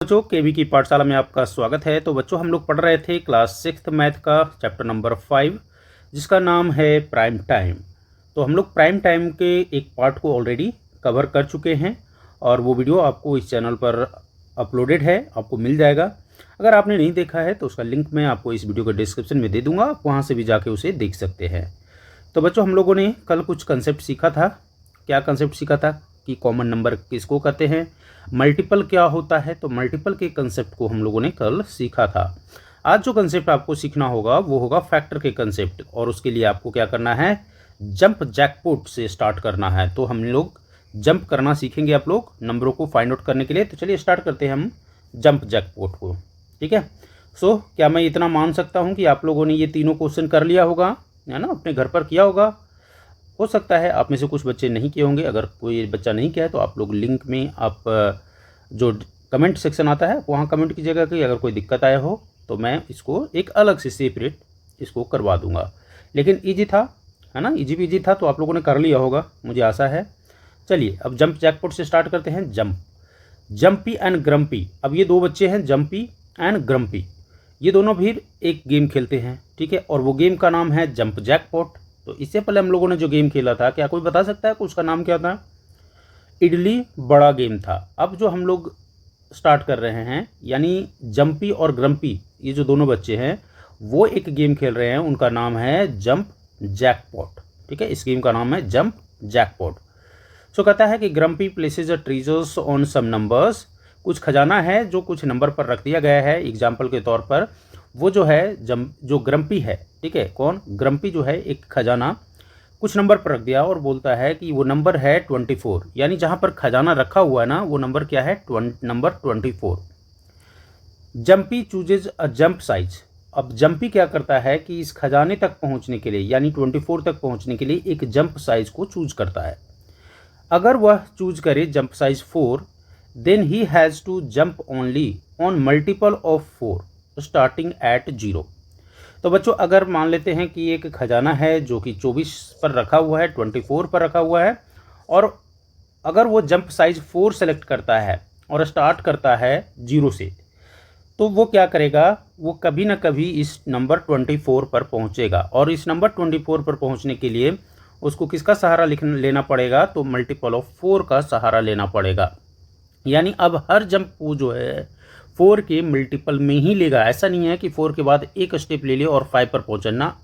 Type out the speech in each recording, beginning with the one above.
बच्चों केवी की पाठशाला में आपका स्वागत है। तो बच्चों हम लोग पढ़ रहे थे क्लास 6th मैथ का चैप्टर नंबर 5 जिसका नाम है प्राइम टाइम। तो हम लोग प्राइम टाइम के एक पार्ट को ऑलरेडी कवर कर चुके हैं और वो वीडियो आपको इस चैनल पर अपलोडेड है, आपको मिल जाएगा। अगर आपने नहीं देखा है तो उसका लिंक मैं आपको इस वीडियो के डिस्क्रिप्शन में दे दूँगा, आप वहाँ से भी जाके उसे देख सकते हैं। तो बच्चों हम लोगों ने कल कुछ कंसेप्ट सीखा था। क्या कंसेप्ट सीखा था कि कॉमन नंबर किसको कहते हैं, मल्टीपल क्या होता है। तो मल्टीपल के कंसेप्ट को हम लोगों ने कल सीखा था। आज जो कंसेप्ट आपको सीखना होगा वो होगा फैक्टर के कंसेप्ट, और उसके लिए आपको क्या करना है, जंप जैकपॉट से स्टार्ट करना है। तो हम लोग जंप करना सीखेंगे आप लोग नंबरों को फाइंड आउट करने के लिए। तो चलिए स्टार्ट करते हैं हम जंप जैकपॉट को, ठीक है। सो क्या मैं इतना मान सकता हूँ कि आप लोगों ने ये तीनों क्वेश्चन कर लिया होगा, है ना, अपने घर पर किया होगा। हो सकता है आप में से कुछ बच्चे नहीं किए होंगे। अगर कोई बच्चा नहीं किया है तो आप लोग लिंक में आप जो कमेंट सेक्शन आता है वहाँ कमेंट कीजिएगा कि अगर कोई दिक्कत आया हो तो मैं इसको एक अलग से सेपरेट इसको करवा दूंगा। लेकिन इजी था, है ना, इजी पीजी था, तो आप लोगों ने कर लिया होगा, मुझे आशा है। चलिए अब जंप जैकपॉट से स्टार्ट करते हैं। Jumpy and grumpy. अब ये दो बच्चे हैं जंपी एंड ग्रम्पी, ये दोनों भी एक गेम खेलते हैं, ठीक है, और वो गेम का नाम है जंप जैकपॉट। तो इससे पहले हम लोगों ने जो गेम खेला था, क्या कोई बता सकता है कि उसका नाम क्या था? इडली बड़ा गेम था। अब जो हम लोग स्टार्ट कर रहे हैं, यानी जंपी और ग्रम्पी, ये जो दोनों बच्चे हैं वो एक गेम खेल रहे हैं, उनका नाम है जंप जैकपॉट, ठीक है। इस गेम का नाम है जंप जैकपॉट। सो कहता है कि Grumpy places a treasures on some numbers. कुछ खजाना है जो कुछ नंबर पर रख दिया गया है। एग्जाम्पल के तौर पर वो जो है जो ग्रम्पी है, ठीक है, कौन, ग्रम्पी जो है एक खजाना कुछ नंबर पर रख दिया और बोलता है कि वो नंबर है 24, यानी जहाँ पर खजाना रखा हुआ है ना वो नंबर क्या है, number 24। Jumpy chooses a jump size. अब जंपी क्या करता है कि इस खजाने तक पहुँचने के लिए, यानी 24 तक पहुँचने के लिए एक जंप साइज को चूज करता है। अगर वह चूज करे jump size 4, then he has to jump only on multiple of 4 starting at 0। तो बच्चों अगर मान लेते हैं कि एक खजाना है जो कि 24 पर रखा हुआ है, 24 पर रखा हुआ है, और अगर वो जंप साइज 4 सेलेक्ट करता है और स्टार्ट करता है 0 से, तो वो क्या करेगा, वो कभी ना कभी इस नंबर 24 पर पहुंचेगा। और इस नंबर 24 पर पहुंचने के लिए उसको किसका सहारा लेना पड़ेगा, तो मल्टीपल ऑफ 4 का सहारा लेना पड़ेगा। यानी अब हर जंप वो जो है 4 के मल्टीपल में ही लेगा। ऐसा नहीं है कि 4 के बाद एक स्टेप ले ले और 5 पर पहुंचना।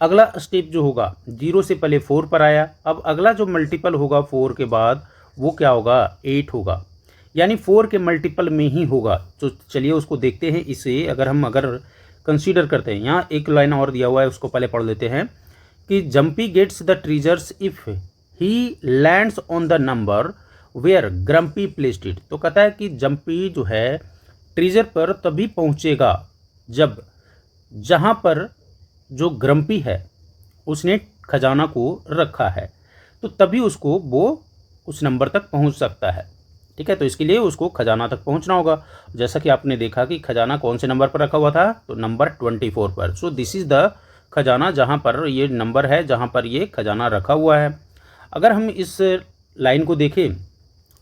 अगला स्टेप जो होगा 0 से पहले 4 पर आया, अब अगला जो मल्टीपल होगा 4 के बाद वो क्या होगा, 8 होगा, यानी 4 के मल्टीपल में ही होगा। तो चलिए उसको देखते हैं। इसे अगर कंसीडर करते हैं, यहाँ एक लाइन और दिया हुआ है, उसको पहले पढ़ लेते हैं कि Jumpy gets the treasures if he lands on the number where Grumpy placed it. तो कहता है कि जंपी जो है ट्रेजर पर तभी पहुंचेगा जब जहां पर जो ग्रम्पी है उसने खजाना को रखा है, तो तभी उसको वो उस नंबर तक पहुंच सकता है, ठीक है। तो इसके लिए उसको खजाना तक पहुंचना होगा। जैसा कि आपने देखा कि खजाना कौन से नंबर पर रखा हुआ था, तो नंबर 24 पर। सो दिस इज़ द खजाना, जहां पर ये नंबर है जहां पर ये खजाना रखा हुआ है। अगर हम इस लाइन को देखें,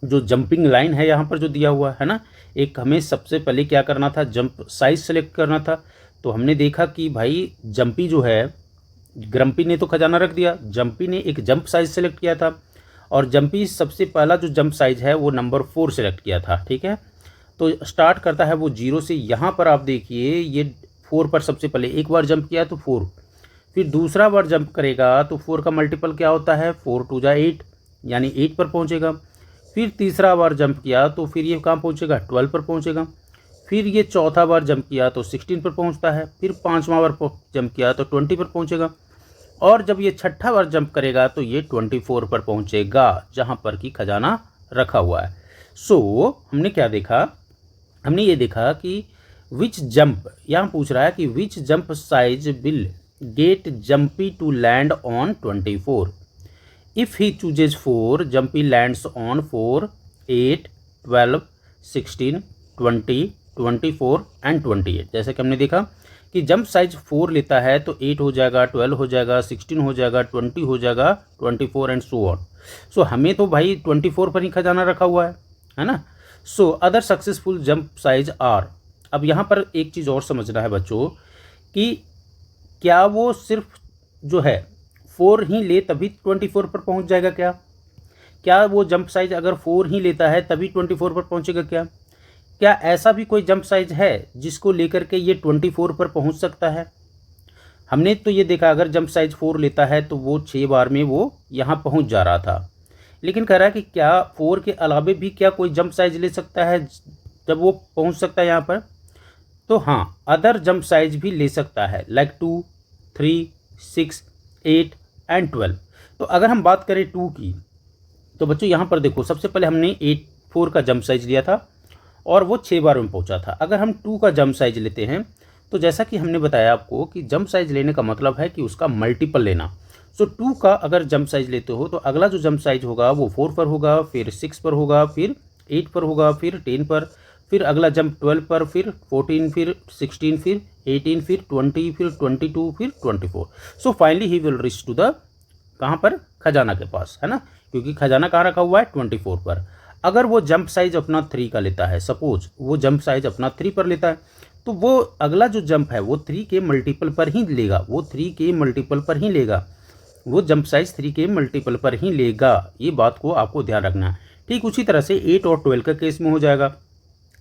जो जंपिंग लाइन है यहाँ पर जो दिया हुआ है ना, एक हमें सबसे पहले क्या करना था, जंप साइज सेलेक्ट करना था। तो हमने देखा कि भाई जंपी जो है, ग्रम्पी ने तो खजाना रख दिया, जंपी ने एक जंप साइज सेलेक्ट किया था, और जंपी सबसे पहला जो जंप साइज है वो नंबर 4 सेलेक्ट किया था, ठीक है। तो स्टार्ट करता है वो 0 से। यहाँ पर आप देखिए ये 4 पर सबसे पहले एक बार जंप किया तो 4, फिर दूसरा बार जंप करेगा तो 4 का मल्टीपल क्या होता है, 4 2 जा 8, यानी 8 पर पहुँचेगा। फिर तीसरा बार जंप किया तो फिर ये कहाँ पहुँचेगा, 12 पर पहुँचेगा। फिर ये चौथा बार जंप किया तो 16 पर पहुँचता है। फिर पाँचवा बार जंप किया तो 20 पर पहुँचेगा, और जब ये छठा बार जंप करेगा तो ये 24 पर पहुँचेगा जहाँ पर कि खजाना रखा हुआ है। सो हमने क्या देखा, हमने ये देखा कि विच जंप, यहाँ पूछ रहा है कि which jump size will get Jumpy to land on 24। If he chooses 4, Jumpy lands on 4, 8, 12, 16, 20, 24 and 28। जैसे कि हमने देखा कि जंप साइज 4 लेता है तो 8 हो जाएगा, 12 हो जाएगा, 16 हो जाएगा, 20 हो जाएगा, 24 एंड सो ऑन। सो हमें तो भाई 24 पर ही खजाना रखा हुआ है ना। So other successful jump size are. अब यहाँ पर एक चीज़ और समझना है बच्चों कि क्या वो सिर्फ जो है 4 ही ले तभी 24 पर पहुँच जाएगा क्या? क्या वो जंप साइज अगर 4 ही लेता है तभी 24 पर पहुँचेगा क्या? क्या ऐसा भी कोई जंप साइज है जिसको लेकर के ये 24 पर पहुँच सकता है? हमने तो ये देखा अगर जंप साइज 4 लेता है तो वो 6 बार में वो यहाँ पहुँच जा रहा था, लेकिन कह रहा है कि क्या 4 के अलावे भी क्या कोई जंप साइज ले सकता है जब वो पहुँच सकता है यहाँ पर? तो हाँ, अदर जंप साइज भी ले सकता है लाइक 2, 3, 6, 8 एंड 12। तो अगर हम बात करें 2 की तो बच्चों यहाँ पर देखो सबसे पहले हमने 4 का जंप साइज लिया था और वो 6 बार में पहुँचा था। अगर हम 2 का जंप साइज लेते हैं तो जैसा कि हमने बताया आपको कि जंप साइज लेने का मतलब है कि उसका मल्टीपल लेना। सो 2 का अगर जंप साइज लेते हो तो अगला जो जंप साइज होगा वो 4 पर होगा, फिर 6 पर होगा, फिर 8 पर होगा, फिर 10 पर, फिर अगला जंप 12 पर, फिर 14, फिर 16, फिर 18, फिर 20, फिर 22, फिर 24। So finally he will reach to the कहाँ पर? खजाना के पास, है ना, क्योंकि खजाना कहाँ रखा हुआ है? 24 पर। अगर वो जंप साइज अपना 3 का लेता है, सपोज वो जंप साइज अपना 3 पर लेता है, तो वो अगला जो जंप है वो 3 के मल्टीपल पर ही लेगा, वो 3 के मल्टीपल पर ही लेगा, वो जंप साइज 3 के मल्टीपल पर ही लेगा। ये बात को आपको ध्यान रखना है। ठीक उसी तरह से 8 और 12 का केस में हो जाएगा।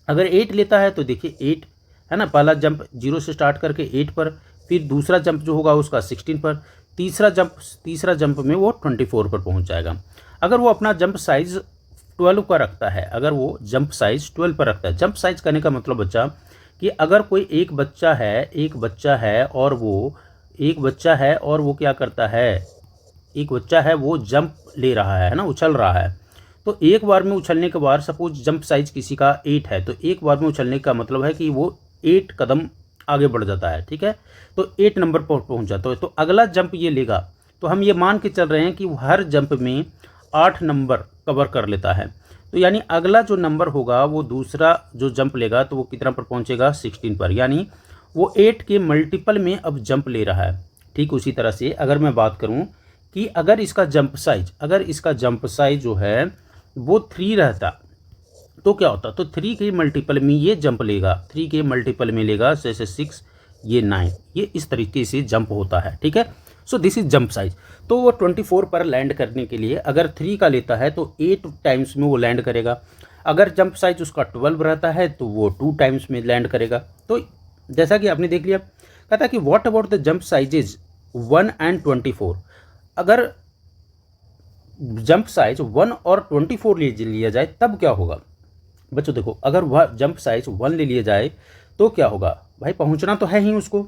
अगर 8 लेता है तो देखिए 8 है ना, पहला जंप 0 से स्टार्ट करके 8 पर, फिर दूसरा जंप जो होगा उसका 16 पर, तीसरा जंप में वो 24 पर पहुंच जाएगा। अगर वो अपना जंप साइज 12 का रखता है, अगर वो जंप साइज 12 पर रखता है, जंप साइज करने का मतलब बच्चा कि अगर कोई एक बच्चा है और वो क्या करता है, एक बच्चा है वो जंप ले रहा है ना, उछल रहा है, तो एक बार में उछलने के बाद सपोज जंप साइज किसी का 8 है, तो एक बार में उछलने का मतलब है कि वो 8 कदम आगे बढ़ जाता है, ठीक है, तो 8 नंबर पर पहुंच जाता है। तो अगला जंप ये लेगा, तो हम ये मान के चल रहे हैं कि वो हर जंप में 8 नंबर कवर कर लेता है। तो यानी अगला जो नंबर होगा वो दूसरा जो जंप लेगा तो वो कितना पर पहुंचेगा? 16 पर, यानी वो 8 के मल्टीपल में अब जंप ले रहा है। ठीक उसी तरह से अगर मैं बात करूं कि अगर इसका जंप साइज जो है वो 3 रहता तो क्या होता? तो 3 के मल्टीपल में ये जंप लेगा, 3 के मल्टीपल में लेगा, जैसे 6, ये 9, ये इस तरीके से जंप होता है, ठीक है। So this is jump size. तो वो 24 पर लैंड करने के लिए अगर 3 का लेता है तो 8 टाइम्स में वो लैंड करेगा। अगर जंप साइज उसका 12 रहता है तो वो 2 टाइम्स में लैंड करेगा। तो जैसा कि आपने देख लिया, कहता कि what about the jump sizes 1 and 24। अगर जंप साइज 1 और 24 ले लिया जाए तब क्या होगा? बच्चों देखो, अगर वह जंप साइज 1 ले लिया जाए तो क्या होगा भाई? पहुंचना तो है ही उसको।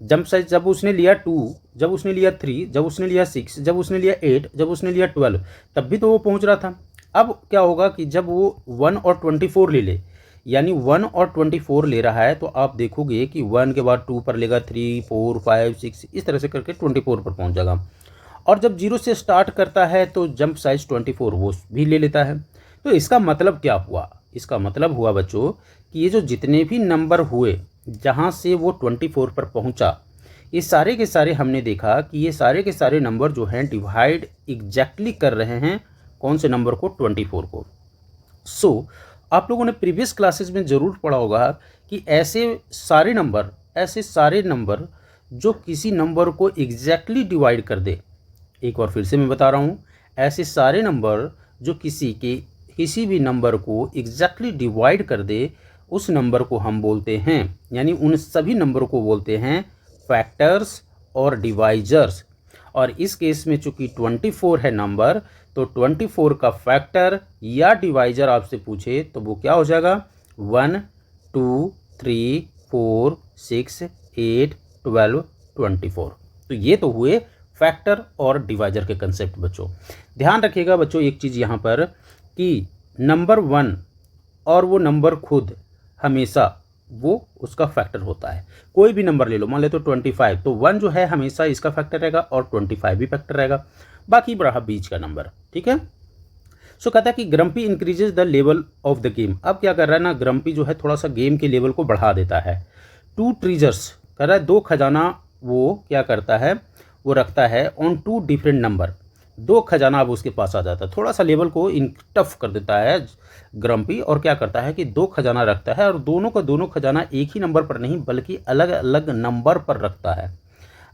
जंप साइज जब उसने लिया 2, जब उसने लिया 3, जब उसने लिया 6, जब उसने लिया 8, जब उसने लिया 12, तब भी तो वो पहुंच रहा था। अब क्या होगा कि जब वो 1 और 24 ले ले, यानी 1 और 24 ले रहा है, तो आप देखोगे कि 1 के बाद 2 पर लेगा, 3, 4, 5, 6, इस तरह से करके 24 पर पहुंच जाएगा। और जब 0 से स्टार्ट करता है तो जंप साइज 24 वो भी ले लेता है। तो इसका मतलब क्या हुआ? इसका मतलब हुआ बच्चों कि ये जो जितने भी नंबर हुए जहाँ से वो 24 पर पहुँचा, ये सारे के सारे हमने देखा कि ये सारे के सारे नंबर जो हैं डिवाइड एग्जैक्टली कर रहे हैं कौन से नंबर को? 24 को। सो आप लोगों ने प्रीवियस क्लासेस में ज़रूर पढ़ा होगा कि ऐसे सारे नंबर जो किसी नंबर को एग्जैक्टली डिवाइड कर दे, एक बार फिर से मैं बता रहा हूँ, ऐसे सारे नंबर जो किसी भी नंबर को एग्जैक्टली डिवाइड कर दे, उस नंबर को हम बोलते हैं, यानी उन सभी नंबर को बोलते हैं फैक्टर्स और डिवाइजर्स। और इस केस में चूंकि 24 है नंबर, तो 24 का फैक्टर या डिवाइजर आपसे पूछे तो वो क्या हो जाएगा? 1, 2, 3, 4, 6, 8, 12, 24। तो ये तो हुए फैक्टर और डिवाइजर के कंसेप्ट। बच्चों ध्यान रखिएगा बच्चों एक चीज़ यहाँ पर कि नंबर 1 और वो नंबर खुद हमेशा वो उसका फैक्टर होता है। कोई भी नंबर ले लो, मान ले तो 25, तो 1 जो है हमेशा इसका फैक्टर रहेगा और 25 भी फैक्टर रहेगा, बाकी रहा बीच का नंबर, ठीक है। सो कहता है कि grumpy increases the level of the game. अब क्या कर रहा है ना, ग्रम्पी जो है थोड़ा सा गेम के लेवल को बढ़ा देता है। 2 ट्रीजर्स कर रहा है, 2 खजाना वो क्या करता है, वो रखता है ऑन 2 डिफरेंट नंबर। दो खजाना अब उसके पास आ जाता है। थोड़ा सा लेवल को इन टफ कर देता है ग्रम्पी, और क्या करता है कि दो खजाना रखता है, और दोनों का दोनों खजाना एक ही नंबर पर नहीं बल्कि अलग अलग नंबर पर रखता है।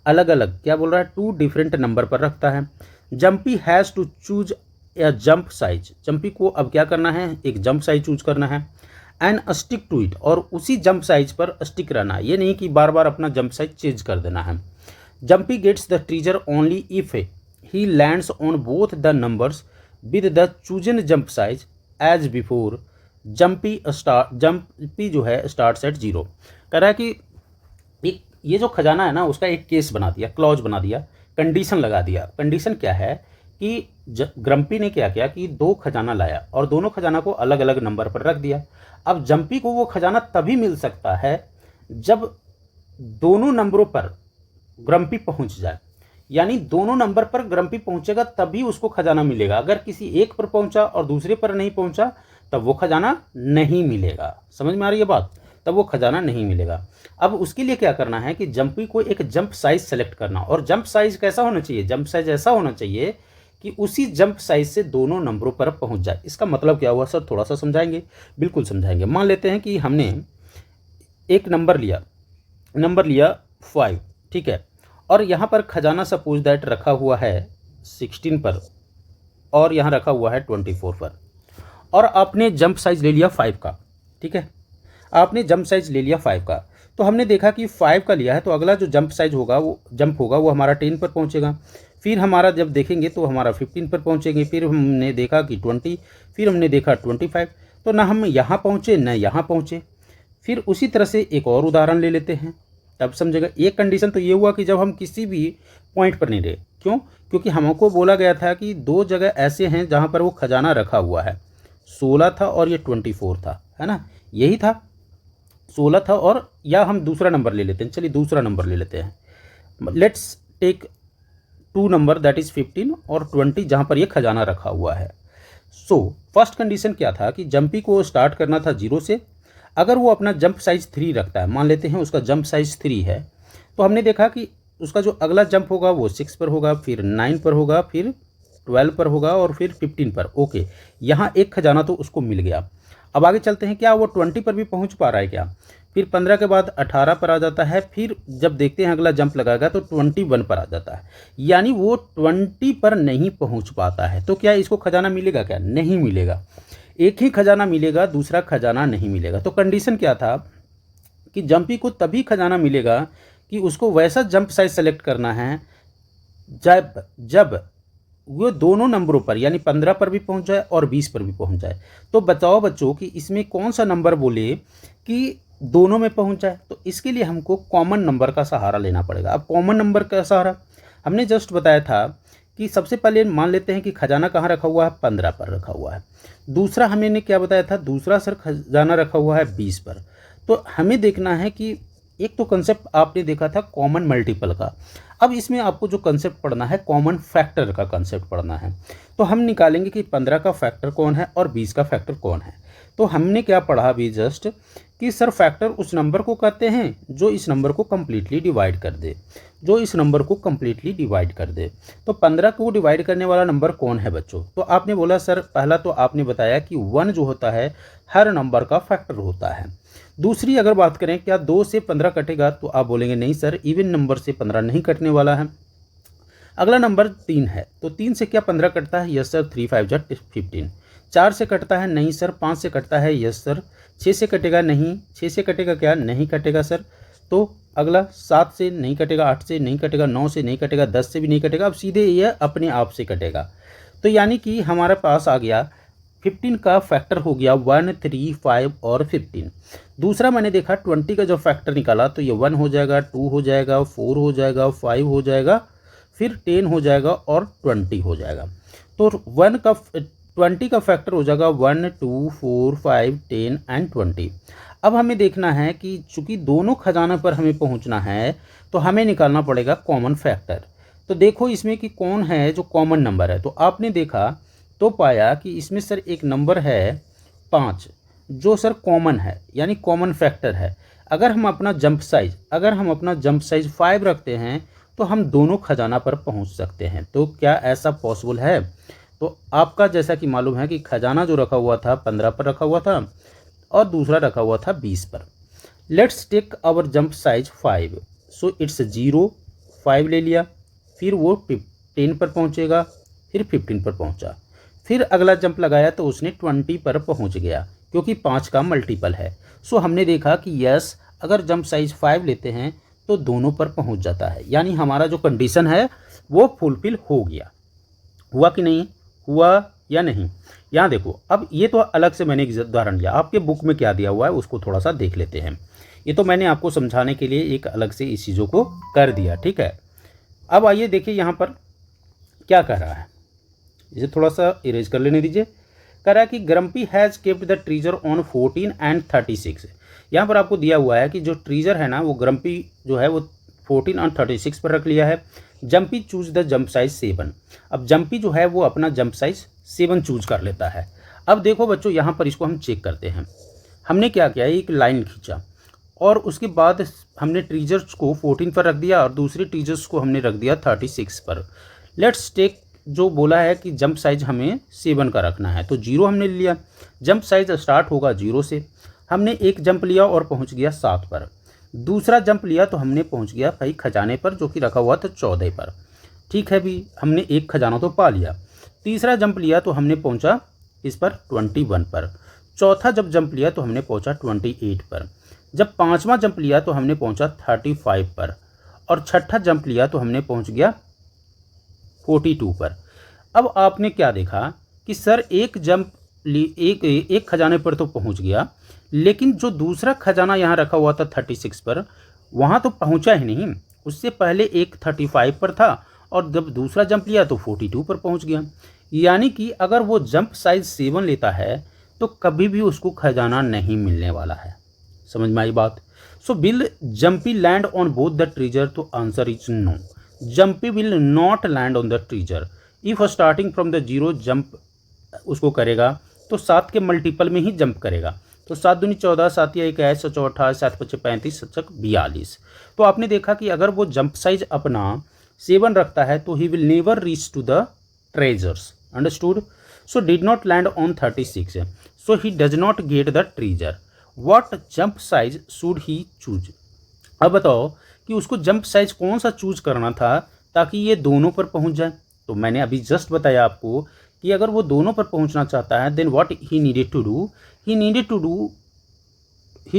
अलग अलग क्या बोल रहा है, 2 डिफरेंट नंबर पर रखता है। Jumpy has to choose a jump size, Jumpy को अब क्या करना है, एक जंप साइज चूज करना है। एंड स्टिक टू इट, और उसी जंप साइज पर स्टिक रहना है, ये नहीं कि बार बार अपना जंप साइज चेंज कर देना है। Jumpy gets the treasure only if he lands on both the numbers with the chosen jump size as before. Jumpy जो है स्टार्ट्स एट 0। कह रहा है कि एक ये जो खजाना है ना, उसका एक केस बना दिया, क्लॉज बना दिया, कंडीशन लगा दिया। कंडीशन क्या है कि ग्रम्पी ने क्या किया कि दो खजाना लाया और दोनों खजाना को अलग अलग नंबर पर रख दिया। अब जम्पी को वो खजाना तभी मिल सकता है जब दोनों नंबरों पर ग्रम्पी पहुंच जाए, यानी दोनों नंबर पर ग्रम्पी पहुंचेगा तभी उसको खजाना मिलेगा। अगर किसी एक पर पहुंचा और दूसरे पर नहीं पहुंचा तब वो खजाना नहीं मिलेगा। समझ में आ रही है बात, तब वो खजाना नहीं मिलेगा। अब उसके लिए क्या करना है कि जम्पी को एक जंप साइज सेलेक्ट करना, और जंप साइज कैसा होना चाहिए, जंप साइज ऐसा होना चाहिए कि उसी जंप साइज से दोनों नंबरों पर पहुंच जाए। इसका मतलब क्या हुआ सर, थोड़ा सा समझाएंगे, बिल्कुल समझाएंगे। मान लेते हैं कि हमने एक नंबर लिया 5, ठीक है, और यहाँ पर खजाना सपोज दैट रखा हुआ है 16 पर और यहाँ रखा हुआ है 24 पर, और आपने जंप साइज ले लिया 5 का, ठीक है, आपने जंप साइज ले लिया 5 का। तो हमने देखा कि 5 का लिया है तो अगला जो जंप साइज होगा वो हमारा 10 पर पहुंचेगा। फिर हमारा जब देखेंगे तो हमारा 15 पर पहुंचेंगे। फिर हमने देखा कि 20, फिर हमने देखा 25। तो ना हम यहाँ पहुँचे न यहाँ पहुँचे। फिर उसी तरह से एक और उदाहरण ले लेते हैं, तब समझेगा। एक कंडीशन तो ये हुआ कि जब हम किसी भी पॉइंट पर नहीं रहे, क्यों, क्योंकि हमको बोला गया था कि दो जगह ऐसे हैं जहाँ पर वो खजाना रखा हुआ है। 16 था और ये 24 था, है ना, यही था, 16 था। और या हम दूसरा नंबर ले लेते हैं, चलिए दूसरा नंबर ले लेते हैं। Let's take 2 number that is 15 और 20 जहाँ पर ये खजाना रखा हुआ है। सो फर्स्ट कंडीशन क्या था कि जंपी को स्टार्ट करना था 0 से। अगर वो अपना जंप साइज 3 रखता है, मान लेते हैं उसका जंप साइज 3 है, तो हमने देखा कि उसका जो अगला जंप होगा वो 6 पर होगा, फिर 9 पर होगा, फिर 12 पर होगा और फिर 15 पर। ओके, यहाँ एक खजाना तो उसको मिल गया। अब आगे चलते हैं, क्या वो 20 पर भी पहुँच पा रहा है क्या? फिर 15 के बाद 18 पर आ जाता है, फिर जब देखते हैं अगला जंप लगाएगा तो 21 पर आ जाता है, यानी वो 20 पर नहीं पहुँच पाता है। तो क्या इसको खजाना मिलेगा क्या? नहीं मिलेगा। एक ही खजाना मिलेगा, दूसरा खजाना नहीं मिलेगा। तो कंडीशन क्या था कि जंपी को तभी खजाना मिलेगा कि उसको वैसा जंप साइज सेलेक्ट करना है जब वो दोनों नंबरों पर, यानी 15 पर भी पहुंच जाए और 20 पर भी पहुंच जाए। तो बताओ बच्चों कि इसमें कौन सा नंबर बोले कि दोनों में पहुंच जाए? तो इसके लिए हमको कॉमन नंबर का सहारा लेना पड़ेगा। अब कॉमन नंबर का सहारा हमने जस्ट बताया था कि सबसे पहले मान लेते हैं कि खजाना कहाँ रखा हुआ है, 15 पर रखा हुआ है। दूसरा हमने क्या बताया था, दूसरा सर खजाना रखा हुआ है 20 पर। तो हमें देखना है कि एक तो कंसेप्ट आपने देखा था कॉमन मल्टीपल का, अब इसमें आपको जो कंसेप्ट पढ़ना है कॉमन फैक्टर का कंसेप्ट पढ़ना है। तो हम निकालेंगे कि 15 का फैक्टर कौन है और 20 का फैक्टर कौन है। तो हमने क्या पढ़ा अभी जस्ट कि सर फैक्टर उस नंबर को कहते हैं जो इस नंबर को कम्प्लीटली डिवाइड कर दे, जो इस नंबर को कम्प्लीटली डिवाइड कर दे। तो 15 को डिवाइड करने वाला नंबर कौन है बच्चों? तो आपने बोला सर, पहला तो आपने बताया कि 1 जो होता है हर नंबर का फैक्टर होता है। दूसरी अगर बात करें क्या 2 से 15 कटेगा, तो आप बोलेंगे नहीं सर, इवन नंबर से 15 नहीं कटने वाला है। अगला नंबर 3 है, तो 3 से क्या 15 कटता है? यस सर, 3 5 जा 15। 4 से कटता है? नहीं सर। 5 से कटता है? Yes sir. 6 से कटेगा? नहीं। 6 से कटेगा क्या? नहीं कटेगा सर। तो अगला 7 से नहीं कटेगा, 8 से नहीं कटेगा, 9 से नहीं कटेगा, 10 से भी नहीं कटेगा। अब सीधे यह अपने आप से कटेगा। तो यानी कि हमारे पास आ गया 15 का फैक्टर हो गया 1, 3, 5 और 15। दूसरा मैंने देखा 20 का जो फैक्टर निकाला, तो ये 1 हो जाएगा, 2 हो जाएगा, 4 हो जाएगा, 5 हो जाएगा, फिर 10 हो जाएगा और 20 हो जाएगा। तो 20 का फैक्टर हो जाएगा 1, 2, 4, 5, 10 एंड 20। अब हमें देखना है कि चूंकि दोनों खजाना पर हमें पहुंचना है तो हमें निकालना पड़ेगा कॉमन फैक्टर। तो देखो इसमें कि कौन है जो कॉमन नंबर है। तो आपने देखा तो पाया कि इसमें सर एक नंबर है 5 जो सर कॉमन है, यानी कॉमन फैक्टर है। अगर हम अपना जंप साइज 5 रखते हैं तो हम दोनों खजाना पर पहुंच सकते हैं। तो क्या ऐसा पॉसिबल है? तो आपका जैसा कि मालूम है कि खजाना जो रखा हुआ था 15 पर रखा हुआ था और दूसरा रखा हुआ था 20 पर। Let's take our jump size 5, so it's 0, 5 ले लिया, फिर वो 10 पर पहुंचेगा, फिर 15 पर पहुंचा, फिर अगला जंप लगाया तो उसने 20 पर पहुंच गया क्योंकि 5 का मल्टीपल है। सो हमने देखा कि यस, अगर जंप साइज 5 लेते हैं तो दोनों पर पहुंच जाता है, यानी हमारा जो कंडीशन है वो फुलफिल हो गया। हुआ कि नहीं हुआ या नहीं? यहाँ देखो, अब ये तो अलग से मैंने एक उदाहरण लिया, आपके बुक में क्या दिया हुआ है उसको थोड़ा सा देख लेते हैं। ये तो मैंने आपको समझाने के लिए एक अलग से इस चीज़ों को कर दिया, ठीक है। अब आइए देखिए यहाँ पर क्या कह रहा है, इसे थोड़ा सा इरेज कर लेने दीजिए। कह रहा है कि grumpy has kept the treasure on 14 and 36। यहाँ पर आपको दिया हुआ है कि जो ट्रीजर है ना वो ग्रम्पी जो है वो 14 और 36 पर रख लिया है। Jumpy choose the jump size 7। अब जंपी जो है वो अपना जंप साइज 7 चूज कर लेता है। अब देखो बच्चों, यहाँ पर इसको हम चेक करते हैं। हमने क्या किया, एक लाइन खींचा और उसके बाद हमने ट्रीजर्स को 14 पर रख दिया और दूसरे ट्रीजर्स को हमने रख दिया 36 पर। लेट्स टेक, जो बोला है कि जंप साइज हमें 7 का रखना है, तो 0 हमने लिया। जंप साइज स्टार्ट होगा 0 से। हमने एक जंप लिया और पहुंच गया 7 पर। दूसरा जंप लिया तो हमने पहुंच गया भाई खजाने पर जो कि रखा हुआ था 14 पर। ठीक है भी, हमने एक खजाना तो पा लिया। तीसरा जंप लिया तो हमने पहुंचा इस पर 21 पर। चौथा जब जंप लिया तो हमने पहुंचा 28 पर। जब पांचवा जंप लिया तो हमने पहुंचा 35 पर और छठा जंप लिया तो हमने पहुंच गया 42 पर। अब आपने क्या देखा कि सर एक जंप एक खजाने पर तो पहुंच गया, लेकिन जो दूसरा खजाना यहाँ रखा हुआ था 36 पर, वहाँ तो पहुँचा ही नहीं। उससे पहले एक 35 पर था और जब दूसरा जंप लिया तो 42 पर पहुँच गया। यानी कि अगर वो जंप साइज 7 लेता है तो कभी भी उसको खजाना नहीं मिलने वाला है। समझ में आई बात? So will Jumpy land on both the treasure? तो answer is no, Jumpy will not land on the treasure. If starting from the 0 jump उसको करेगा तो 7 के मल्टीपल में ही जंप करेगा। तो 7 दूनी 14, 7 या 1 21, 7 7 5 35, 7 42। तो आपने देखा कि अगर वो जंप साइज अपना 7 रखता है तो he will never reach to the treasures. Understood? So did not land on 36, so he does not get the treasure. What jump size should he choose? अब बताओ कि उसको जंप साइज कौन सा चूज करना था ताकि ये दोनों पर पहुंच जाए। तो मैंने अभी जस्ट बताया आपको कि अगर वो दोनों पर पहुंचना चाहता है then what he needed to do, he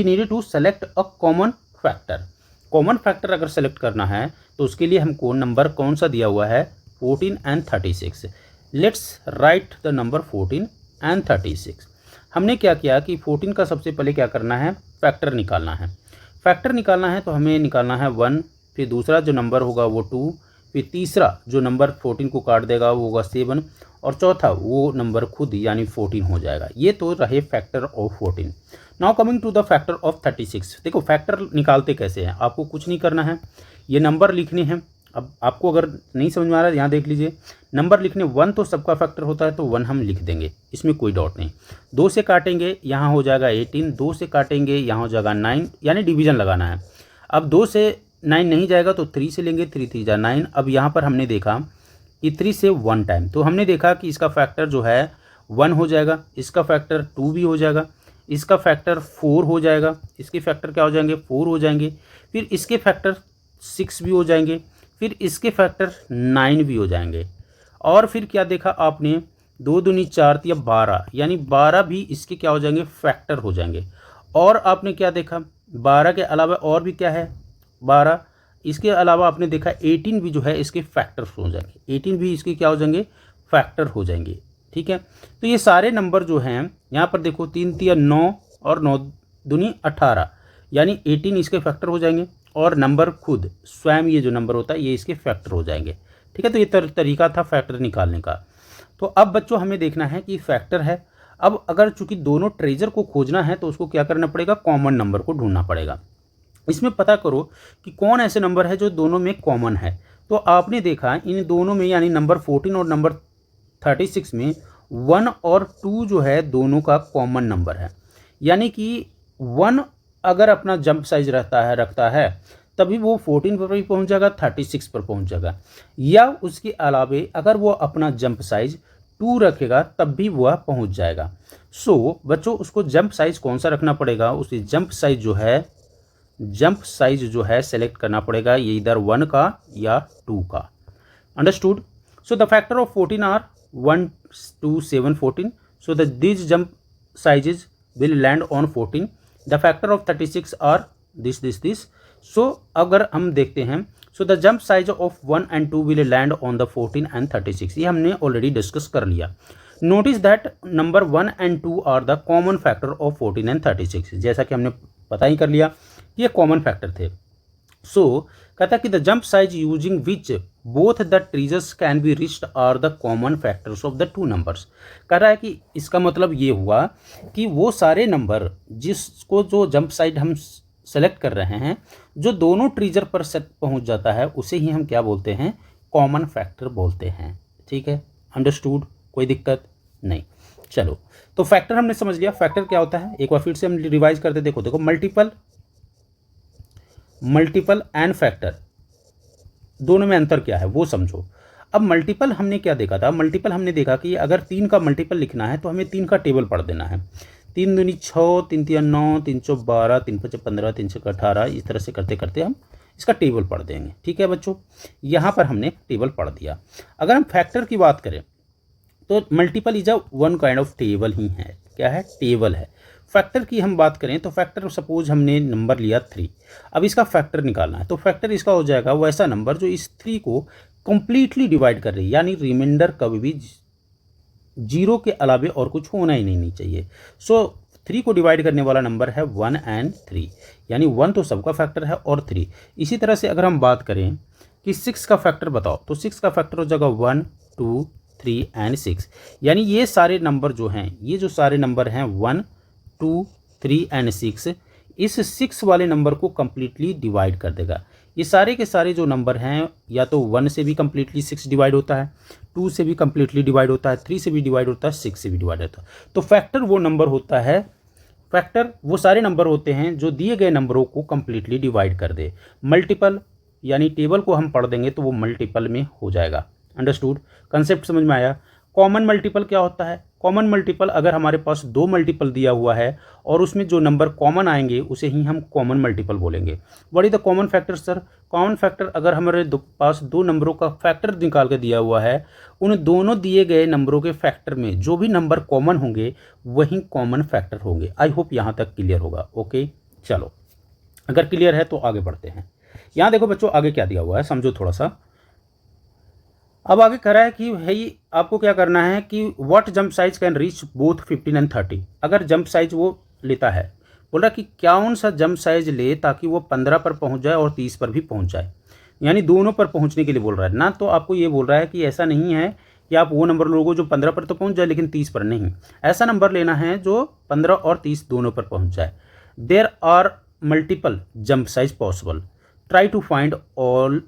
needed to select a common factor. Common factor अगर सेलेक्ट करना है तो उसके लिए हमको नंबर कौन सा दिया हुआ है, 14 and 36। Let's write the number 14 and 36। हमने क्या किया कि 14 का सबसे पहले क्या करना है, फैक्टर निकालना है। फैक्टर निकालना है तो हमें निकालना है 1, फिर दूसरा जो नंबर होगा वो 2, फिर तीसरा जो नंबर 14 को काट देगा वो होगा 7 और चौथा वो नंबर खुद यानी 14 हो जाएगा। ये तो रहे factor of 14। Now coming to the factor of 36। देखो फैक्टर निकालते कैसे हैं, आपको कुछ नहीं करना है, ये नंबर लिखने हैं। अब आपको अगर नहीं समझ में आ रहा है यहाँ देख लीजिए, नंबर लिखने 1 तो सबका फैक्टर होता है तो 1 हम लिख देंगे, इसमें कोई डाउट नहीं। 2 से काटेंगे यहाँ हो जाएगा 18, 2 से काटेंगे यहाँ हो जाएगा 9, यानी डिवीजन लगाना है। अब 2 से 9 नहीं जाएगा तो 3 से लेंगे, 3 3 जा 9। अब यहाँ पर हमने देखा कि 3 से 1 टाइम, तो हमने देखा कि इसका फैक्टर जो है 1 हो जाएगा, इसका फैक्टर 2 भी हो जाएगा, इसका फैक्टर 4 हो जाएगा, इसके फैक्टर क्या हो जाएंगे 4 हो जाएंगे, फिर इसके फैक्टर 6 भी हो जाएंगे, फिर इसके फैक्टर 9 भी हो जाएंगे। और फिर क्या देखा आपने, 2 दूनी 4 या 12, यानी 12 भी इसके क्या हो जाएंगे, फैक्टर हो जाएंगे। और आपने क्या देखा, 12 के अलावा और भी क्या है 12, इसके अलावा आपने देखा 18 भी जो है इसके फैक्टर्स हो जाएंगे, 18 भी इसके क्या हो जाएंगे, फैक्टर हो जाएंगे। ठीक है, तो ये सारे नंबर जो हैं यहाँ पर देखो 3 3 9 और 9 दूनी 18, यानी 18 इसके फैक्टर हो जाएंगे और नंबर खुद स्वयं ये जो नंबर होता है ये इसके फैक्टर हो जाएंगे। ठीक है, तो ये तरीका था फैक्टर निकालने का। तो अब बच्चों हमें देखना है कि फैक्टर है। अब अगर चूंकि दोनों ट्रेजर को खोजना है तो उसको क्या करना पड़ेगा, कॉमन नंबर को ढूंढना पड़ेगा। इसमें पता करो कि कौन ऐसे नंबर है जो दोनों में कॉमन है। तो आपने देखा इन दोनों में यानी नंबर 14 और नंबर 36 में 1 और 2 जो है दोनों का कॉमन नंबर है। यानी कि 1 अगर अपना जंप साइज रखता है तभी वो 14 पर भी पहुंच जाएगा, 36 पर पहुंच जाएगा। या उसके अलावे अगर वो अपना जंप साइज 2 रखेगा तब भी वह पहुंच जाएगा। सो बच्चों उसको जंप साइज कौन सा रखना पड़ेगा, उसे जंप साइज जो है सेलेक्ट करना पड़ेगा, ये इधर 1 का या 2 का। Understood. So the factor of 14 are 1, 2, 7, 14. So these jump sizes will land on 14. The factor of 36 are this. So अगर हम देखते हैं, so the jump size of 1 and 2 will land on the 14 and 36. ये हमने ऑलरेडी डिस्कस कर लिया। Notice that number 1 and 2 are the common factor of 14 and 36। जैसा कि हमने पता ही कर लिया ये कॉमन फैक्टर थे। सो कहता है कि the jump size using which both the treasures can be reached are the common factors of the 2 numbers. कह रहा है कि इसका मतलब ये हुआ कि वो सारे नंबर जिसको जो जंप साइज हम सेलेक्ट कर रहे हैं जो दोनों ट्रीजर पर पहुंच जाता है उसे ही हम क्या बोलते हैं, कॉमन फैक्टर बोलते हैं। ठीक है, अंडरस्टूड, कोई दिक्कत नहीं। चलो तो फैक्टर हमने समझ लिया, फैक्टर क्या होता है एक बार फिर से हम रिवाइज करते। देखो मल्टीपल एंड फैक्टर दोनों में अंतर क्या है वो समझो। अब मल्टीपल हमने क्या देखा था, मल्टीपल हमने देखा कि अगर 3 का मल्टीपल लिखना है तो हमें 3 का टेबल पढ़ देना है। 3 दूनी 6, 3 तिया 9, 3 चौ 12, 3 5 15, 3 6 18, इस तरह से करते करते हम इसका टेबल पढ़ देंगे। ठीक है बच्चों, यहाँ पर हमने टेबल पढ़ दिया। अगर हम फैक्टर की बात करें तो multiple is a one kind of table ही है। क्या है, टेबल है। फैक्टर की हम बात करें तो फैक्टर सपोज हमने नंबर लिया 3, अब इसका फैक्टर निकालना है तो फैक्टर इसका हो जाएगा वैसा नंबर जो इस 3 को कंप्लीटली डिवाइड कर रही है, यानी रिमाइंडर कभी भी 0 के अलावे और कुछ होना ही नहीं चाहिए। सो 3 को डिवाइड करने वाला नंबर है 1 and 3, यानी 1 तो सबका फैक्टर है और 3। इसी तरह से अगर हम बात करें कि 6 का फैक्टर बताओ तो 6 का फैक्टर हो जाएगा 1, 2, 3 and 6, यानी ये सारे नंबर जो हैं, ये जो सारे नंबर हैं 1, 2, 3 and 6, इस 6 वाले नंबर को कम्प्लीटली डिवाइड कर देगा। ये सारे के सारे जो नंबर हैं या तो 1 से भी कम्प्लीटली 6 डिवाइड होता है, 2 से भी कम्प्लीटली डिवाइड होता है, 3 से भी डिवाइड होता है, 6 से भी डिवाइड होता है। तो फैक्टर वो नंबर होता है, फैक्टर वो सारे नंबर होते हैं जो दिए गए नंबरों को कम्प्लीटली डिवाइड कर दे। मल्टीपल यानी टेबल को हम पढ़ देंगे तो वो मल्टीपल में हो जाएगा। अंडरस्टूड, कंसेप्ट समझ में आया। कॉमन मल्टीपल क्या होता है, कॉमन मल्टीपल अगर हमारे पास 2 मल्टीपल दिया हुआ है और उसमें जो नंबर कॉमन आएंगे उसे ही हम कॉमन मल्टीपल बोलेंगे। What is the common factor sir, common factor अगर हमारे पास 2 नंबरों का फैक्टर निकाल के दिया हुआ है, उन दोनों दिए गए नंबरों के फैक्टर में जो भी नंबर कॉमन होंगे वही कॉमन फैक्टर होंगे। आई होप यहाँ तक क्लियर होगा। ओके चलो, अगर क्लियर है तो आगे बढ़ते हैं। यहाँ देखो बच्चों आगे क्या दिया हुआ है, समझो थोड़ा सा। अब आगे कह रहा है कि भाई आपको क्या करना है कि what jump size can reach both 15 and 30। अगर जंप साइज वो लेता है, बोल रहा कि कौन सा जंप साइज ले ताकि वो 15 पर पहुंच जाए और 30 पर भी पहुंच जाए, यानी दोनों पर पहुंचने के लिए बोल रहा है ना। तो आपको ये बोल रहा है कि ऐसा नहीं है कि आप वो नंबर लोगों जो 15 पर तो पहुँच जाए लेकिन 30 पर नहीं, ऐसा नंबर लेना है जो 15 और 30 दोनों पर पहुँच जाए। There are multiple jump size possible, try to find all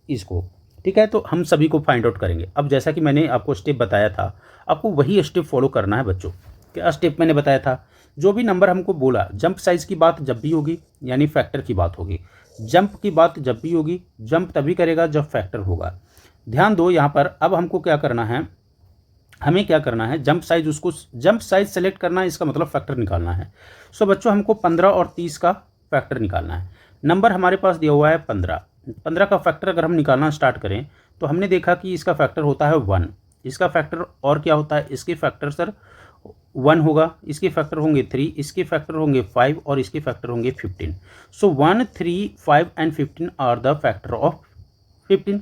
इसको। ठीक है, तो हम सभी को फाइंड आउट करेंगे। अब जैसा कि मैंने आपको स्टेप बताया था, आपको वही स्टेप फॉलो करना है बच्चों। क्या स्टेप मैंने बताया था, जो भी नंबर हमको बोला, जंप साइज की बात जब भी होगी यानी फैक्टर की बात होगी, जंप की बात जब भी होगी, जंप तभी करेगा जब फैक्टर होगा। ध्यान दो यहाँ पर। अब हमको क्या करना है, हमें क्या करना है, जंप साइज, उसको जंप साइज सेलेक्ट करना है, इसका मतलब फैक्टर निकालना है। सो बच्चों हमको 15 और 30 का फैक्टर निकालना है। नंबर हमारे पास दिया हुआ है 15 का फैक्टर अगर हम निकालना स्टार्ट करें तो हमने देखा कि इसका फैक्टर होता है 1, इसका फैक्टर और क्या होता है, इसके फैक्टर सर 1 होगा, इसके फैक्टर होंगे 3, इसके फैक्टर होंगे 5 और इसके फैक्टर होंगे 15। So 1, 3, 5 and 15 are the factor of 15।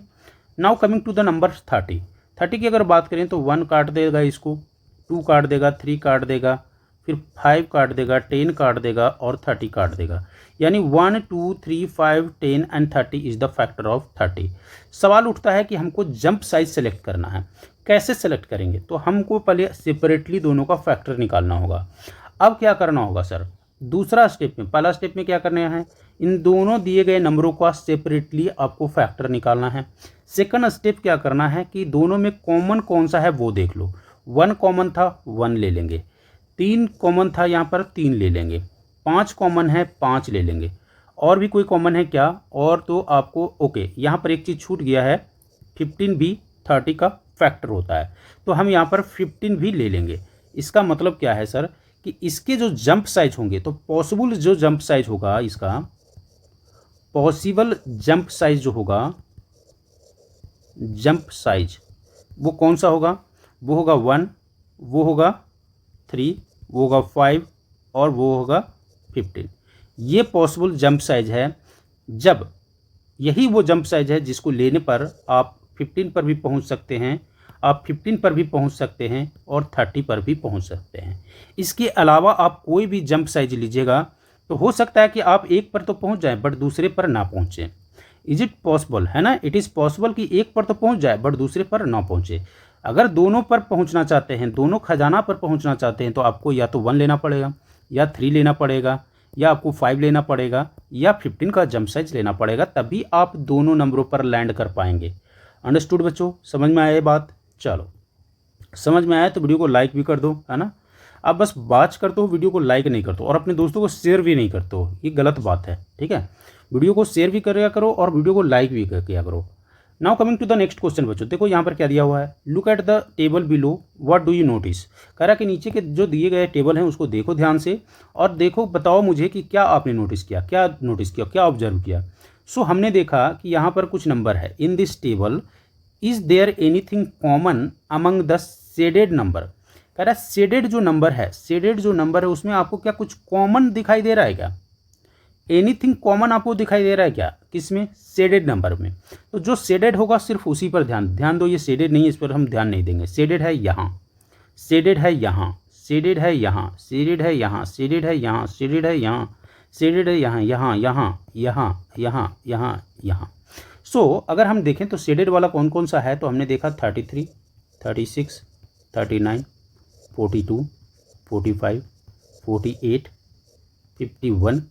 Now coming to the number 30 की अगर बात करें तो 1 काट देगा, इसको 2 काट देगा, 3 काट देगा, फिर 5 काट देगा, 10 काट देगा और 30 काट देगा, यानी 1, 2, 3, 5, 10 and 30 is the factor of 30। सवाल उठता है कि हमको जंप साइज सेलेक्ट करना है, कैसे सेलेक्ट करेंगे, तो हमको पहले सेपरेटली दोनों का फैक्टर निकालना होगा। अब क्या करना होगा सर, दूसरा स्टेप में, पहला स्टेप में क्या करना है, इन दोनों दिए गए नंबरों का सेपरेटली आपको फैक्टर निकालना है। सेकंड स्टेप क्या करना है कि दोनों में कॉमन कौन सा है वो देख लो। 1 कॉमन था 1 ले लेंगे, 3 कॉमन था यहाँ पर 3 ले लेंगे, 5 कॉमन है 5 ले लेंगे, और भी कोई कॉमन है क्या? और तो आपको ओके, यहाँ पर एक चीज़ छूट गया है, 15 भी 30 का फैक्टर होता है, तो हम यहाँ पर 15 भी ले लेंगे। इसका मतलब क्या है सर कि इसके जो जंप साइज होंगे, तो पॉसिबल जो जंप साइज होगा इसका, पॉसिबल जंप साइज जो होगा, जंप साइज वो कौन सा होगा? वो होगा 1, वो होगा 3, वो होगा 5 और वो होगा 15। ये पॉसिबल जंप साइज है। जब यही वो जंप साइज है जिसको लेने पर आप 15 पर भी पहुंच सकते हैं, आप 15 पर भी पहुंच सकते हैं और 30 पर भी पहुंच सकते हैं। इसके अलावा आप कोई भी जंप साइज लीजिएगा तो हो सकता है कि आप एक पर तो पहुंच जाएं बट दूसरे पर ना पहुंचें। Is it possible? है ना, इट इज़ पॉसिबल कि एक पर तो पहुंच जाए बट दूसरे पर ना पहुंचे। अगर दोनों पर पहुंचना चाहते हैं, दोनों खजाना पर पहुंचना चाहते हैं, तो आपको या तो 1 लेना पड़ेगा, या 3 लेना पड़ेगा, या आपको 5 लेना पड़ेगा, या 15 का जंप साइज लेना पड़ेगा, तभी आप दोनों नंबरों पर लैंड कर पाएंगे। अंडरस्टूड बच्चों? समझ में आया ये बात? चलो, समझ में आया तो वीडियो को लाइक भी कर दो, है ना। आप बस बात करते हो, वीडियो को लाइक नहीं करते हो और अपने दोस्तों को शेयर भी नहीं करते हो, ये गलत बात है, ठीक है। वीडियो को शेयर भी करिया करो और वीडियो को लाइक भी किया करो। Now coming to the next question बच्चों, देखो यहाँ पर क्या दिया हुआ है, look at the table below, what do you notice. कह रहा है कि नीचे के जो दिए गए टेबल हैं उसको देखो ध्यान से और देखो, बताओ मुझे कि क्या आपने नोटिस किया, क्या ऑब्जर्व किया। सो हमने देखा कि यहाँ पर कुछ नंबर है। In this table is there anything common among the shaded number. कह रहा है शेडेड जो नंबर है, शेडेड जो नंबर है उसमें आपको क्या कुछ कॉमन दिखाई दे रहा है क्या? एनीथिंग कॉमन आपको दिखाई दे रहा है क्या? किसमें? शेडेड नंबर में। तो जो शेडेड होगा सिर्फ उसी पर ध्यान दो। ये शेडेड नहीं है, इस पर हम ध्यान नहीं देंगे। शेडेड है यहाँ, शेडेड है यहाँ, शेडेड है यहाँ, शेडेड है यहाँ, शेडेड है यहाँ, शेडेड है यहाँ, शेडेड है यहाँ, यहाँ यहाँ यहाँ यहाँ यहाँ यहाँ। सो अगर हम देखें तो शेडेड वाला कौन कौन सा है, तो हमने देखा 33, 36, 39, 42, 45, 48, 51,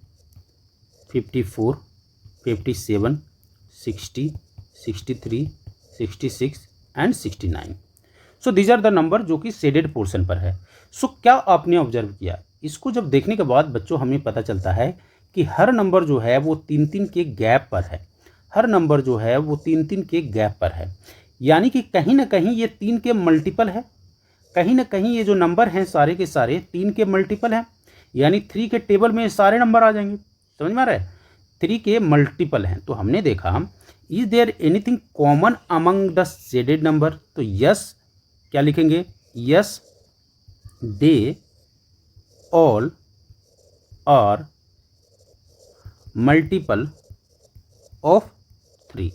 54, 57, 60, 63, 66 and 69। So these are the number जो कि शेडेड पोर्शन पर है। सो क्या आपने ऑब्जर्व किया? इसको जब देखने के बाद बच्चों हमें पता चलता है कि हर नंबर जो है वो 3-3 के गैप पर है। हर नंबर जो है वो 3-3 के गैप पर है, यानी कि कहीं ना कहीं ये 3 के मल्टीपल है, कहीं ना कहीं ये जो नंबर हैं सारे के सारे 3 के मल्टीपल हैं, यानी 3 के टेबल में सारे नंबर आ जाएंगे। समझ में आ रहा है? 3 के मल्टीपल हैं। तो हमने देखा is there anything common among the shaded number, तो यस क्या लिखेंगे? Yes they all are multiple of 3।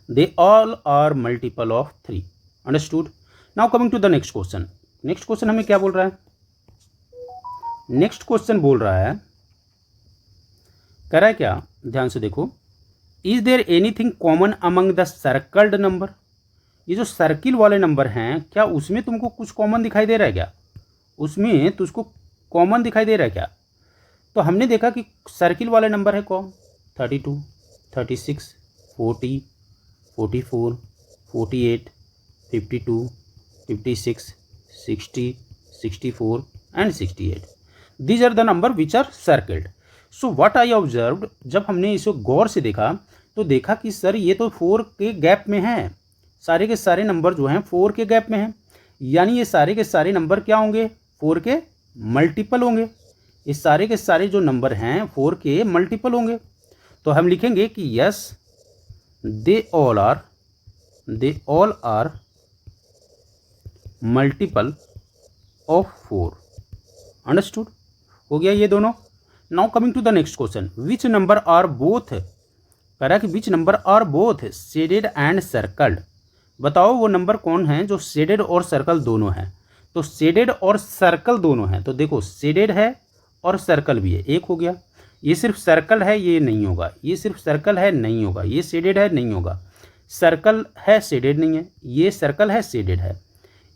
They all are multiple of 3। Understood? Now coming to the next question. Next question हमें क्या बोल रहा है? नेक्स्ट क्वेश्चन बोल रहा है, कह रहा है क्या, ध्यान से देखो, is there anything common among the circled number. ये जो सर्किल वाले नंबर हैं, क्या उसमें तुमको कुछ कॉमन दिखाई दे रहा है क्या? उसमें तुझको कॉमन दिखाई दे रहा है क्या? तो हमने देखा कि सर्किल वाले नंबर है कौन? 32, 36, 40, 44, 48, 52, 56, 60, 64 and 68। These are the number which are circled. So what I observed, जब हमने इसे गौर से देखा तो देखा कि सर ये तो 4 के गैप में है। सारे के सारे नंबर जो हैं 4 के गैप में हैं, यानी ये सारे के सारे नंबर क्या होंगे? 4 के मल्टीपल होंगे। ये सारे के सारे जो नंबर हैं 4 के मल्टीपल होंगे। तो हम लिखेंगे कि yes they all are multiple of 4। Understood? हो गया ये दोनों। Now coming to the next question, which number are both, कह रहा है कि which number are both shaded and circled. बताओ वो नंबर कौन है जो शेडेड और सर्कल दोनों हैं। तो शेडेड और सर्कल दोनों हैं, तो देखो शेडेड है और सर्कल भी है, एक हो गया। ये सिर्फ सर्कल है, ये नहीं होगा। ये सिर्फ सर्कल है, नहीं होगा। ये शेडेड है, नहीं होगा। सर्कल है, शेडेड नहीं है। ये सर्कल है, शेडेड है।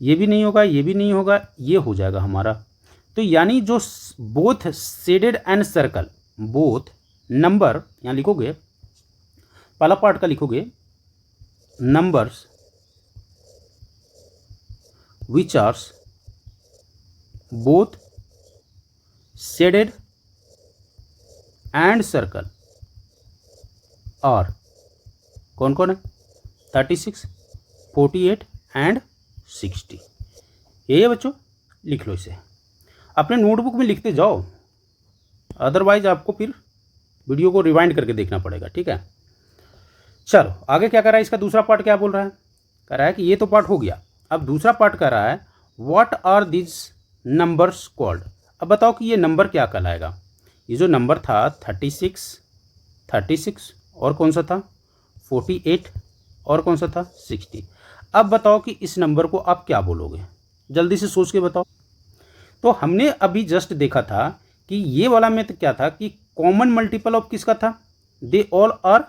ये भी नहीं होगा, ये भी नहीं होगा, ये हो जाएगा हमारा। तो यानी जो both shaded and circle, both number, यहाँ लिखोगे पहला पार्ट का लिखोगे, numbers which are both shaded and circle, और कौन कौन है 36, 48 एंड 60। यही है बच्चों, लिख लो इसे, अपने नोटबुक में लिखते जाओ, अदरवाइज आपको फिर वीडियो को रिवाइंड करके देखना पड़ेगा, ठीक है। चलो आगे क्या कर रहा है, इसका दूसरा पार्ट क्या बोल रहा है, कह रहा है कि ये तो पार्ट हो गया, अब दूसरा पार्ट कह रहा है what are this numbers called. अब बताओ कि ये नंबर क्या कहलाएगा। ये जो नंबर था 36 और कौन सा था 48 और कौन सा था 60। अब बताओ कि इस नंबर को आप क्या बोलोगे, जल्दी से सोच के बताओ। तो हमने अभी जस्ट देखा था कि ये वाला में तो क्या था कि कॉमन मल्टीपल ऑफ किसका था, दे ऑल आर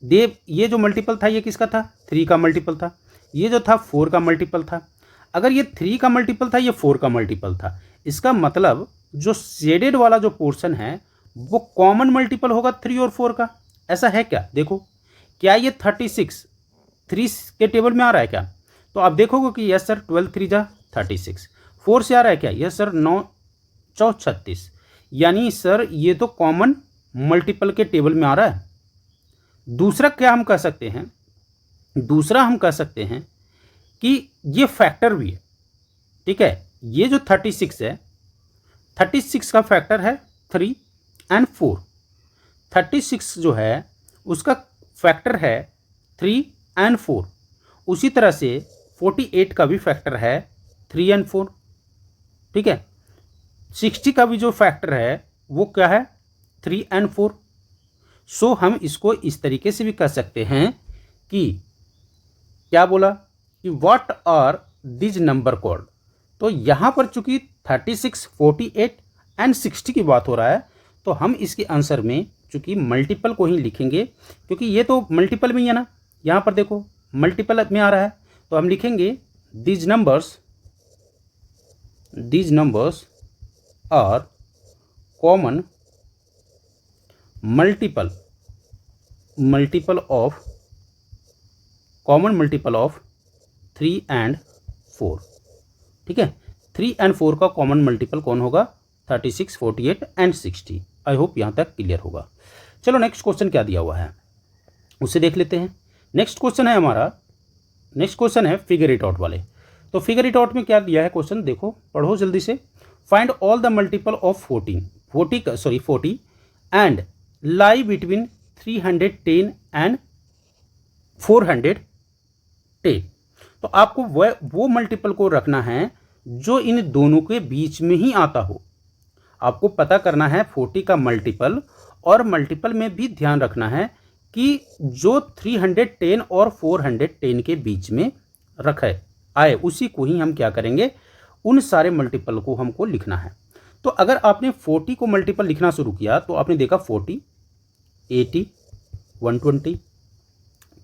दे, ये जो मल्टीपल था ये किसका था 3 का मल्टीपल था, ये जो था 4 का मल्टीपल था। अगर ये 3 का मल्टीपल था, ये 4 का मल्टीपल था, इसका मतलब जो शेडेड वाला जो पोर्शन है वो कॉमन मल्टीपल होगा 3 और 4 का। ऐसा है क्या, देखो क्या ये 36 3 के टेबल में आ रहा है क्या, तो आप देखोगे कि यस सर 12 3 जा 36। 4 से आ रहा है क्या, यस सर 9 4 36, यानी सर ये तो कॉमन मल्टीपल के टेबल में आ रहा है। दूसरा क्या हम कह सकते हैं, दूसरा हम कह सकते हैं कि ये फैक्टर भी है, ठीक है। ये जो 36 है, 36 का फैक्टर है 3 एंड 4। 36 जो है उसका फैक्टर है 3 एंड 4। उसी तरह से 48 का भी फैक्टर है 3 एंड 4, ठीक है। 60 का भी जो फैक्टर है वो क्या है 3 एंड 4। सो हम इसको इस तरीके से भी कह सकते हैं कि क्या बोला कि what are these number called. तो यहाँ पर चूंकि 36, 48 एंड 60 की बात हो रहा है, तो हम इसके आंसर में चूंकि मल्टीपल को ही लिखेंगे, क्योंकि ये तो मल्टीपल में ही है ना, यहाँ पर देखो मल्टीपल में आ रहा है, तो हम लिखेंगे these numbers are common multiple of 3 and 4, ठीक है। 3 एंड 4 का कॉमन मल्टीपल कौन होगा 36, 48 एंड 60। आई होप यहाँ तक क्लियर होगा। चलो नेक्स्ट क्वेश्चन क्या दिया हुआ है उसे देख लेते हैं। नेक्स्ट क्वेश्चन है हमारा, नेक्स्ट क्वेश्चन है फिगर इट आउट वाले। तो फिगर इट आउट में क्या दिया है क्वेश्चन, देखो पढ़ो जल्दी से। Find all the multiple of 40 and lie between 310 and 410। तो आपको वो मल्टीपल को रखना है जो इन दोनों के बीच में ही आता हो। आपको पता करना है 40 का मल्टीपल, और मल्टीपल में भी ध्यान रखना है कि जो 310 और 410 के बीच में रखे आए उसी को ही हम क्या करेंगे, उन सारे मल्टीपल को हमको लिखना है। तो अगर आपने 40 को मल्टीपल लिखना शुरू किया तो आपने देखा 40, 80, 120,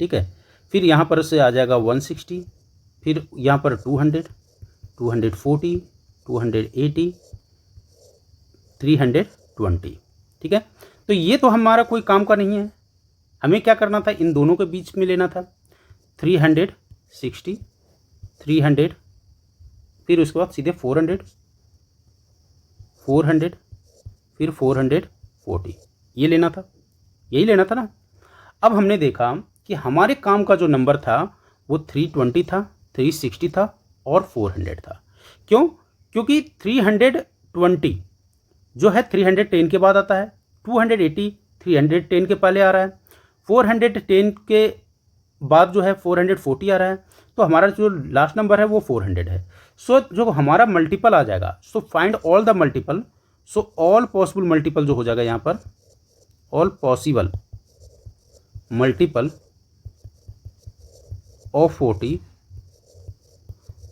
ठीक है। फिर यहाँ पर से आ जाएगा 160, फिर यहाँ पर 200, 240, 280, 320, ठीक है। तो ये तो हमारा कोई काम का नहीं है, हमें क्या करना था, इन दोनों के बीच में लेना था। 360, 300, फिर उसके बाद सीधे 400, 400, फिर 440, ये लेना था, यही लेना था ना। अब हमने देखा कि हमारे काम का जो नंबर था वो 320 था, 360 था और 400 था। क्यों, क्योंकि 320 जो है 310 के बाद आता है, 280 310 के पहले आ रहा है, 410 के बाद जो है 440 आ रहा है, तो हमारा जो लास्ट नंबर है वो 400 है। सो जो हमारा मल्टीपल आ जाएगा, so find all the multiple, so all possible multiple जो हो जाएगा यहाँ पर, all possible multiple of 40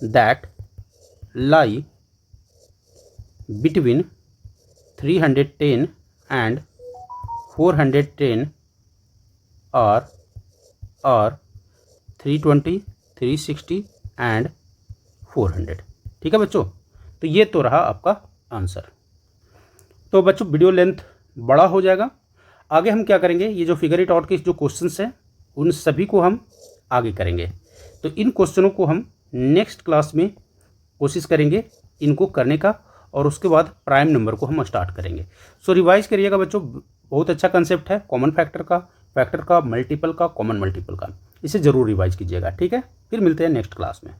that lie between 310 and 410 are 320, 360 and 400, ठीक है बच्चों। तो ये तो रहा आपका आंसर। तो बच्चों वीडियो लेंथ बड़ा हो जाएगा, आगे हम क्या करेंगे, ये जो फिगर इट आउट के जो क्वेश्चंस हैं उन सभी को हम आगे करेंगे। तो इन क्वेश्चनों को हम नेक्स्ट क्लास में कोशिश करेंगे इनको करने का, और उसके बाद प्राइम नंबर को हम स्टार्ट करेंगे। सो रिवाइज करिएगा बच्चों, बहुत अच्छा कंसेप्ट है कॉमन फैक्टर का, फैक्टर का, मल्टीपल का, कॉमन मल्टीपल का। इसे ज़रूर रिवाइज कीजिएगा, ठीक है। फिर मिलते हैं नेक्स्ट क्लास में।